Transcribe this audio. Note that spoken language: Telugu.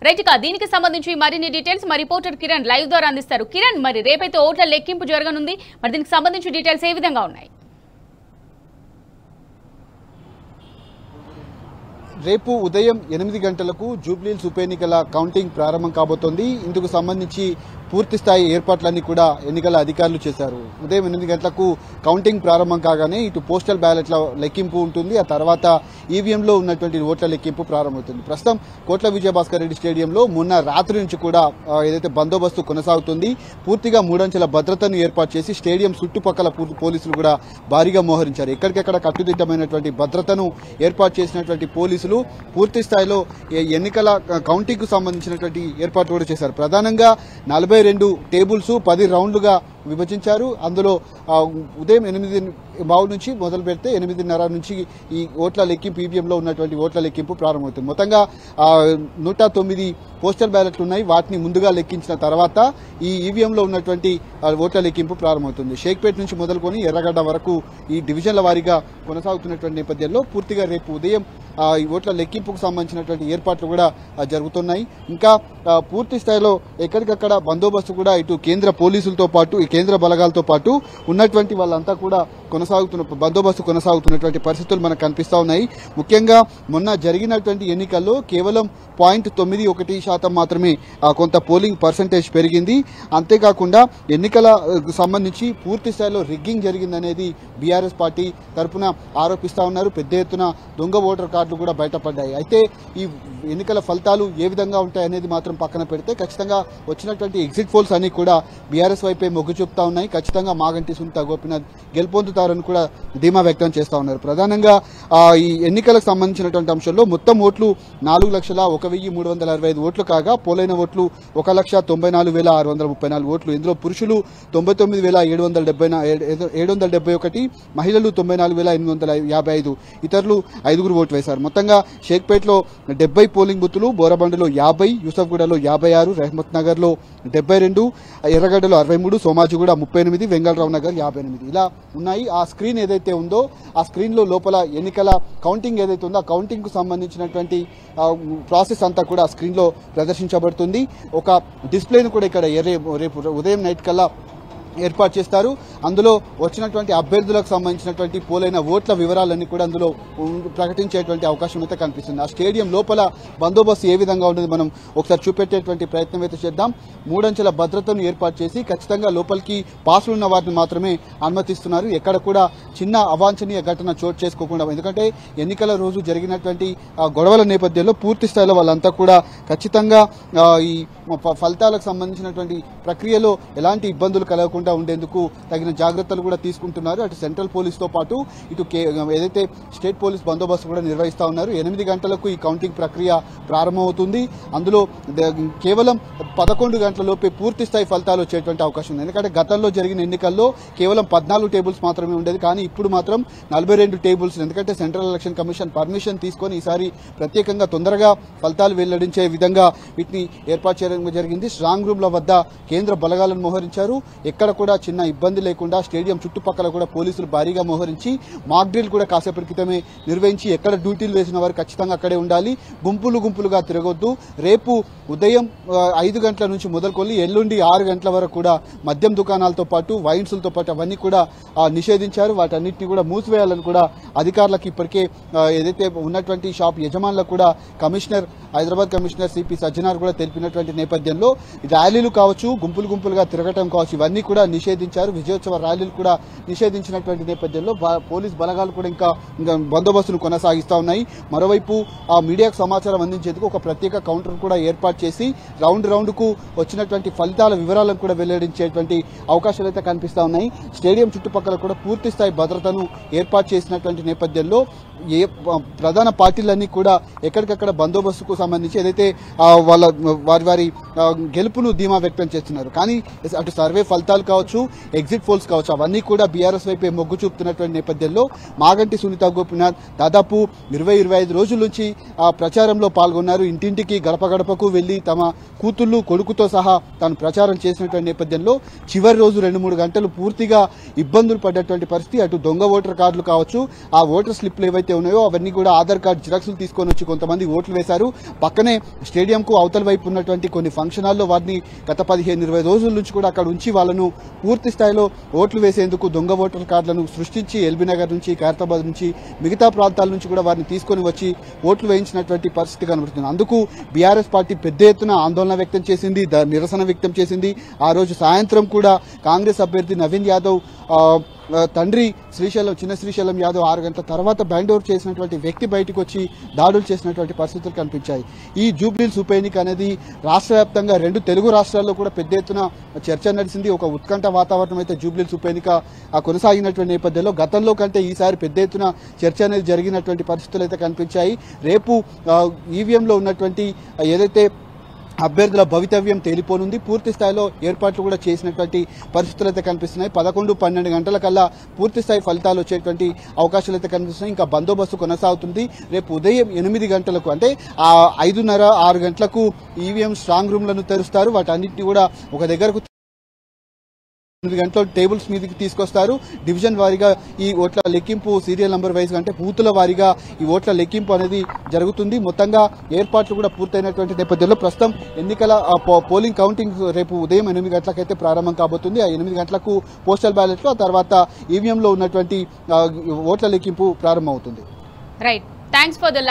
రైట్ గా దీనికి సంబంధించి మరిన్ని డీటెయిల్స్ మా రిపోర్టర్ కిరణ్ లైవ్ ద్వారా అందిస్తారు. కిరణ్, మరి రేపైతే ఓట్ల లెక్కింపు జరగనుంది, మరి దీనికి సంబంధించి డీటెయిల్స్ ఏ విధంగా ఉన్నాయి? రేపు ఉదయం 8 గంటలకు జూబ్లీహిల్స్ ఉప ఎన్నికల కౌంటింగ్ ప్రారంభం కాబోతోంది. ఇందుకు సంబంధించి పూర్తి స్థాయి ఏర్పాట్లన్నీ కూడా ఎన్నికల అధికారులు చేశారు. ఉదయం 8 గంటలకు కౌంటింగ్ ప్రారంభం కాగానే ఇటు పోస్టల్ బ్యాలెట్ల లెక్కింపు ఉంటుంది. ఆ తర్వాత ఈవీఎంలో ఉన్నటువంటి ఓట్ల లెక్కింపు ప్రారంభమవుతుంది. ప్రస్తుతం కోట్ల విజయభాస్కర్ రెడ్డి స్టేడియంలో మొన్న రాత్రి నుంచి కూడా ఏదైతే బందోబస్తు కొనసాగుతుంది. పూర్తిగా 3 అంచెల భద్రతను ఏర్పాటు చేసి స్టేడియం చుట్టుపక్కల పోలీసులు కూడా భారీగా మోహరించారు. ఎక్కడికెక్కడ కట్టుదిట్టమైనటువంటి భద్రతను ఏర్పాటు చేసినటువంటి పోలీసులు పూర్తి స్థాయిలో ఎన్నికల కౌంటింగ్ కు సంబంధించినటువంటి ఏర్పాట్లు కూడా చేశారు. ప్రధానంగా 42 టేబుల్స్ 10 రౌండ్లుగా విభజించారు. అందులో ఉదయం 8:15 నుంచి మొదలు పెడితే 8:30 నుంచి ఈ ఓట్ల లెక్కింపు ఈవీఎంలో ఉన్నటువంటి ఓట్ల లెక్కింపు ప్రారంభమవుతుంది. మొత్తంగా 109 పోస్టల్ బ్యాలెట్లు ఉన్నాయి. వాటిని ముందుగా లెక్కించిన తర్వాత ఈ ఈవీఎంలో ఉన్నటువంటి ఓట్ల లెక్కింపు ప్రారంభమవుతుంది. షేక్పేట నుంచి మొదలుకొని ఎర్రగడ్డ వరకు ఈ డివిజన్ల వారీగా కొనసాగుతున్నటువంటి నేపథ్యంలో పూర్తిగా రేపు ఉదయం ఈ ఓట్ల లెక్కింపుకు సంబంధించినటువంటి ఏర్పాట్లు కూడా జరుగుతున్నాయి. ఇంకా పూర్తి స్థాయిలో ఎక్కడికక్కడ బందోబస్తు కూడా ఇటు కేంద్ర పోలీసులతో పాటు కేంద్ర బలగాలతో పాటు ఉన్నటువంటి వాళ్ళంతా కూడా బందోబస్తు కొనసాగుతున్నటువంటి పరిస్థితులు మనకు కనిపిస్తా ఉన్నాయి. ముఖ్యంగా మొన్న జరిగినటువంటి ఎన్నికల్లో కేవలం 0.91% మాత్రమే కొంత పోలింగ్ పర్సంటేజ్ పెరిగింది. అంతేకాకుండా ఎన్నికల సంబంధించి పూర్తి స్థాయిలో రిగ్గింగ్ జరిగిందనేది బీఆర్ఎస్ పార్టీ తరఫున ఆరోపిస్తా ఉన్నారు. పెద్ద ఎత్తున దొంగ ఓటర్ కార్డులు కూడా బయటపడ్డాయి. అయితే ఈ ఎన్నికల ఫలితాలు ఏ విధంగా ఉంటాయనేది మాత్రం పక్కన పెడితే ఖచ్చితంగా వచ్చినటువంటి ఎగ్జిట్ పోల్స్ అన్ని కూడా బీఆర్ఎస్ వైపే మొగ్గు చూపుతా ఉన్నాయి. ఖచ్చితంగా మాగంటి సునీత గోపీనాథ్ గెలుపొందుతారని కూడా ధీమా వ్యక్తం చేస్తా ఉన్నారు. ప్రధానంగా ఈ ఎన్నికలకు సంబంధించినటువంటి అంశంలో మొత్తం ఓట్లు 4,01,365 ఓట్లు కాగా పోలైన ఓట్లు 1,94,634 ఓట్లు. ఇందులో పురుషులు 99,771, మహిళలు 94,855, ఇతరులు 5 ఓటు వేశారు. మొత్తంగా షేక్పేటలో 70 పోలింగ్ బూతులు, బోరబండలో 50, యూసఫ్గూడలో 56, రహమత్ నగర్ లో 72, ఎర్రగడ్డలో 63, సోమాజిగూడ 38, వెంగళరావు నగర్ 58 ఇలా ఉన్నాయి. ఆ స్క్రీన్ ఏదైతే ఉందో ఆ స్క్రీన్ లో లోపల ఎన్నికల కౌంటింగ్ ఏదైతే ఉందో ఆ కౌంటింగ్ కు సంబంధించినటువంటి ప్రాసెస్ అంతా కూడా స్క్రీన్ లో ప్రదర్శించబడుతుంది. ఒక డిస్ప్లేను కూడా ఇక్కడ రేపు ఉదయం నైట్ కల్లా ఏర్పాటు చేస్తారు. అందులో వచ్చినటువంటి అభ్యర్థులకు సంబంధించినటువంటి పోలైన ఓట్ల వివరాలన్నీ కూడా అందులో ప్రకటించేటువంటి అవకాశం అయితే కనిపిస్తుంది. ఆ స్టేడియం లోపల బందోబస్తు ఏ విధంగా ఉంటుంది మనం ఒకసారి చూపెట్టేటువంటి ప్రయత్నం అయితే చేద్దాం. 3 అంచెల భద్రతను ఏర్పాటు చేసి ఖచ్చితంగా లోపలికి పాసులు ఉన్న వాటిని మాత్రమే అనుమతిస్తున్నారు. ఎక్కడ కూడా చిన్న అవాంఛనీయ ఘటన చోటు చేసుకోకుండా, ఎందుకంటే ఎన్నికల రోజు జరిగినటువంటి గొడవల నేపథ్యంలో పూర్తి స్థాయిలో వాళ్ళంతా కూడా ఖచ్చితంగా ఈ ఫలితాలకు సంబంధించినటువంటి ప్రక్రియలో ఎలాంటి ఇబ్బందులు కలగకుండా ఉండేందుకు తగిన జాగ్రత్తలు కూడా తీసుకుంటున్నారు. అటు సెంట్రల్ పోలీస్తో పాటు ఇటు ఏదైతే స్టేట్ పోలీస్ బందోబస్తు కూడా నిర్వహిస్తా ఉన్నారు. 8 గంటలకు ఈ కౌంటింగ్ ప్రక్రియ ప్రారంభమవుతుంది. అందులో కేవలం 11 గంటలలోపే పూర్తి స్థాయి ఫలితాలు వచ్చేటువంటి అవకాశం ఉంది. ఎందుకంటే గతంలో జరిగిన ఎన్నికల్లో కేవలం 14 టేబుల్స్ మాత్రమే ఉండేది, కానీ ఇప్పుడు మాత్రం 42 టేబుల్స్. ఎందుకంటే సెంట్రల్ ఎలక్షన్ కమిషన్ పర్మిషన్ తీసుకొని ఈసారి ప్రత్యేకంగా తొందరగా ఫలితాలు వెల్లడించే విధంగా వీటిని ఏర్పాటు చేయడం జరిగింది. స్ట్రాంగ్ రూమ్ల వద్ద కేంద్ర బలగాలను మోహరించారు. ఎక్కడ కూడా చిన్న ఇబ్బంది లేకుండా స్టేడియం చుట్టుపక్కల కూడా పోలీసులు భారీగా మోహరించి మాక్ డ్రిల్ కూడా కాసేపటి క్రితమే నిర్వహించి ఎక్కడ డ్యూటీలు వేసిన వారు ఖచ్చితంగా అక్కడే ఉండాలి, గుంపులుగా తిరగొద్దు. రేపు ఉదయం 5 గంటల నుంచి మొదలుకొని ఎల్లుండి 6 గంటల వరకు కూడా మద్యం దుకాణాలతో పాటు వైన్స్లతో పాటు అవన్నీ కూడా నిషేధించారు. వాటన్నిటిని కూడా మూసివేయాలని కూడా అధికారులకు ఇప్పటికే ఏదైతే ఉన్నటువంటి షాప్ యజమానులకు కూడా హైదరాబాద్ కమిషనర్ సిపి సజ్జనార్ కూడా తెలిపినటువంటి నేపథ్యంలో ర్యాలీలు కావచ్చు, గుంపులుగా తిరగటం కావచ్చు, ఇవన్నీ కూడా నిషేధించారు. విజయోత్సవ ర్యాలీలు కూడా నిషేధించినటువంటి నేపథ్యంలో పోలీస్ బలగాలు కూడా ఇంకా బందోబస్తును కొనసాగిస్తా ఉన్నాయి. మరోవైపు ఆ మీడియాకు సమాచారం అందించేందుకు ఒక ప్రత్యేక కౌంటర్ కూడా ఏర్పాటు చేసి రౌండ్ కు వచ్చినటువంటి ఫలితాల వివరాలను కూడా వెల్లడించేటువంటి అవకాశాలు అయితే కనిపిస్తా ఉన్నాయి. స్టేడియం చుట్టుపక్కల కూడా పూర్తి స్థాయి భద్రతను ఏర్పాటు చేసినటువంటి నేపథ్యంలో ప్రధాన పార్టీలన్నీ కూడా ఎక్కడికక్కడ బందోబస్తుకు సంబంధించి ఏదైతే వారి గెలుపును ధీమా వ్యక్తం చేస్తున్నారు. కానీ అటు సర్వే ఫలితాలు కావచ్చు, ఎగ్జిట్ పోల్స్ కావచ్చు, అవన్నీ కూడా బీఆర్ఎస్ వైపే మొగ్గు చూపుతున్నటువంటి నేపథ్యంలో మాగంటి సునీత గోపీనాథ్ దాదాపు 20-25 రోజుల నుంచి ప్రచారంలో పాల్గొన్నారు. ఇంటింటికి గడపకు వెళ్లి తమ కూతుళ్లు కొడుకుతో సహా తాను ప్రచారం చేసినటువంటి నేపథ్యంలో చివరి రోజు 2-3 గంటలు పూర్తిగా ఇబ్బందులు పడ్డటువంటి పరిస్థితి. అటు దొంగ ఓటర్ కార్డులు కావచ్చు, ఆ ఓటర్ స్లిప్లు ఏవైతే ఏవైతే ఉన్నాయో అవన్నీ కూడా ఆధార్ కార్డు జిరాక్స్లు తీసుకొని వచ్చి కొంతమంది ఓట్లు వేశారు. పక్కనే స్టేడియంకు అవతల వైపు ఉన్నటువంటి కొన్ని ఫంక్షన్ హాల్లో వారిని గత 15-20 రోజుల నుంచి కూడా అక్కడ ఉంచి వాళ్ళను పూర్తి స్థాయిలో ఓట్లు వేసేందుకు దొంగ ఓటర్ కార్డులను సృష్టించి ఎల్బీ నగర్ నుంచి, ఖైరతాబాద్ నుంచి, మిగతా ప్రాంతాల నుంచి కూడా వారిని తీసుకొని వచ్చి ఓట్లు వేయించినటువంటి పరిస్థితి కనబడుతుంది. అందుకు బీఆర్ఎస్ పార్టీ పెద్ద ఎత్తున ఆందోళన వ్యక్తం చేసింది, నిరసన వ్యక్తం చేసింది. ఆ రోజు సాయంత్రం కూడా కాంగ్రెస్ అభ్యర్థి నవీన్ యాదవ్ తండ్రి చిన్న శ్రీశైలం యాదవ్ 6 గంటల తర్వాత బైండోవర్ చేసినటువంటి వ్యక్తి బయటకు వచ్చి దాడులు చేసినటువంటి పరిస్థితులు కనిపించాయి. ఈ జూబ్లీహిల్స్ ఉప ఎన్నిక అనేది రాష్ట్ర వ్యాప్తంగా 2 తెలుగు రాష్ట్రాల్లో కూడా పెద్ద ఎత్తున చర్చ నడిచింది. ఒక ఉత్కంఠ వాతావరణం అయితే జూబ్లీహిల్స్ ఉప ఎన్నిక కొనసాగినటువంటి నేపథ్యంలో గతంలో కంటే ఈసారి పెద్ద ఎత్తున చర్చ అనేది జరిగినటువంటి పరిస్థితులు అయితే కనిపించాయి. రేపు ఈవీఎంలో ఉన్నటువంటి ఏదైతే అభ్యర్థుల భవితవ్యం తేలిపోనుంది. పూర్తి స్థాయిలో ఏర్పాట్లు కూడా చేసినటువంటి పరిస్థితులు అయితే కనిపిస్తున్నాయి. 11-12 గంటల కల్లా పూర్తి స్థాయి ఫలితాలు వచ్చేటువంటి అవకాశాలు అయితే కనిపిస్తున్నాయి. ఇంకా బందోబస్తు కొనసాగుతుంది. రేపు ఉదయం 8 గంటలకు అంటే 5:30-6 గంటలకు ఈవీఎం స్ట్రాంగ్ రూమ్లను తెరుస్తారు. వాటన్నింటినీ కూడా ఒక దగ్గరకు 8 గంటల టేబుల్స్ మీదకి తీసుకొస్తారు. డివిజన్ వారీగా ఈ ఓట్ల లెక్కింపు సీరియల్ నంబర్ వైజ్ అంటే బూతుల వారీగా ఈ ఓట్ల లెక్కింపు అనేది జరుగుతుంది. మొత్తంగా ఏర్పాట్లు కూడా పూర్తయినటువంటి నేపథ్యంలో ప్రస్తుతం ఎన్నికల పోలింగ్ కౌంటింగ్ రేపు ఉదయం 8 గంటలకైతే ప్రారంభం కాబోతుంది. ఆ 8 గంటలకు పోస్టల్ బ్యాలెట్లు, ఆ తర్వాత ఈవీఎంలో ఉన్నటువంటి ఓట్ల లెక్కింపు ప్రారంభమవుతుంది. Right, thanks for the